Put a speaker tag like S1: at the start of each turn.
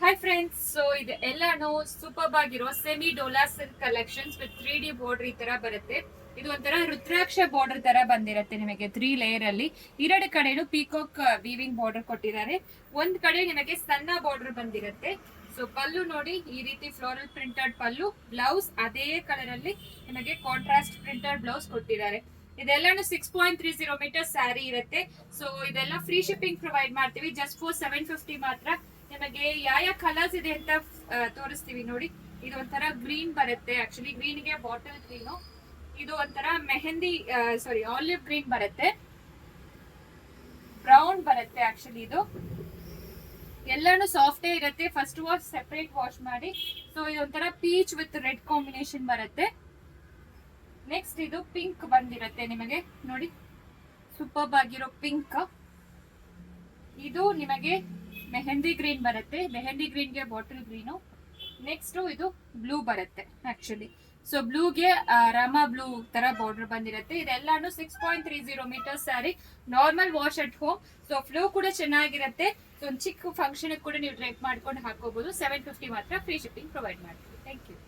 S1: Hi friends, so ಇದು ಎಲ್ಲಾನು super ಆಗಿರೋ semi Dhola silk collections with 3D border ಈ ತರ ಬರುತ್ತೆ. ಇದು ಒಂಥರ ರುದ್ರಾಕ್ಷ ಬಾರ್ಡರ್ ತರ ಬಂದಿರುತ್ತೆ ನಿಮಗೆ 3 ಲೇಯರ್ ಅಲ್ಲಿ. ಎರಡು ಕಡೆನು ಪೀಕಾಕ್ ವೀವಿಂಗ್ ಬಾರ್ಡರ್ ಕೊಟ್ಟಿದ್ದಾರೆ. ಒಂದ್ ಕಡೆ ನಿಮಗೆ ಸಣ್ಣ ಬಾರ್ಡರ್ ಬಂದಿರುತ್ತೆ. ಸೊ ಪಲ್ಲು ನೋಡಿ, ಈ ರೀತಿ ಫ್ಲೋರಲ್ ಪ್ರಿಂಟೆಡ್ ಪಲ್ಲು, ಬ್ಲೌಸ್ ಅದೇ ಕಲರ್ ಅಲ್ಲಿ ನಿಮಗೆ ಕಾಂಟ್ರಾಸ್ಟ್ ಪ್ರಿಂಟೆಡ್ ಬ್ಲೌಸ್ ಕೊಟ್ಟಿದ್ದಾರೆ. ಇದೆಲ್ಲಾನು 6.30 ಮೀಟರ್ ಸ್ಯಾರಿ ಇರುತ್ತೆ. ಸೊ ಇದೆಲ್ಲ ಫ್ರೀ ಶಿಪ್ಪಿಂಗ್ ಪ್ರೊವೈಡ್ ಮಾಡ್ತೀವಿ. ಜಸ್ಟ್ ಫಾರ್ 750 ಮಾತ್ರ. ನಿಮಗೆ ಯಾವ ಕಲರ್ಸ್ ಇದೆ ಅಂತ ತೋರಿಸ್ತೀವಿ ನೋಡಿ. ಇದು ಒಂಥರ ಗ್ರೀನ್ ಬರುತ್ತೆ, ಆಕ್ಚುಲಿ ಗ್ರೀನ್ ಗೆ ಬಾಟಲ್ ಗ್ರೀನು. ಇದು ಒಂಥರ ಮೆಹಂದಿ ಆಲಿವ್ ಗ್ರೀನ್ ಬರುತ್ತೆ, ಬ್ರೌನ್ ಬರುತ್ತೆ. ಆಕ್ಚುಲಿ ಇದು ಎಲ್ಲಾನು ಸಾಫ್ಟೇ ಇರುತ್ತೆ. ಫಸ್ಟ್ ವಾಶ್ ಸೆಪರೇಟ್ ವಾಶ್ ಮಾಡಿ. ಸೊ ಇದೊಂಥರ ಪೀಚ್ ವಿತ್ ರೆಡ್ ಕಾಂಬಿನೇಷನ್ ಬರುತ್ತೆ. ನೆಕ್ಸ್ಟ್ ಇದು ಪಿಂಕ್ ಬಂದಿರುತ್ತೆ ನಿಮಗೆ ನೋಡಿ, ಸೂಪರ್ ಆಗಿರೋ ಪಿಂಕ್. ಇದು ನಿಮಗೆ ಮೆಹಂದಿ ಗ್ರೀನ್ ಬರುತ್ತೆ, ಮೆಹಂದಿ ಗ್ರೀನ್ ಗೆ ಬಾಟಲ್ ಗ್ರೀನು. ನೆಕ್ಸ್ಟ್ ಇದು ಬ್ಲೂ ಬರುತ್ತೆ ಆಕ್ಚುಲಿ. ಸೊ ಬ್ಲೂಗೆ ರಾಮಾ ಬ್ಲೂ ತರ ಬಾರ್ಡರ್ ಬಂದಿರುತ್ತೆ. ಇದೆಲ್ಲಾನು 6.30 meter saree, normal wash at home. So flow ಕೂಡ ಚೆನ್ನಾಗಿರುತ್ತೆ. ಸೊ ಒಂದು ಚಿಕ್ಕ ಫಂಕ್ಷನ್ ಕೂಡ ನೀವು ಡ್ರೈಪ್ ಮಾಡ್ಕೊಂಡು ಹಾಕೋಬಹುದು. 750 ಮಾತ್ರ ಫ್ರೀ ಶಿಪ್ಪಿಂಗ್ ಪ್ರೊವೈಡ್ ಮಾಡ್ತೀವಿ. Thank you.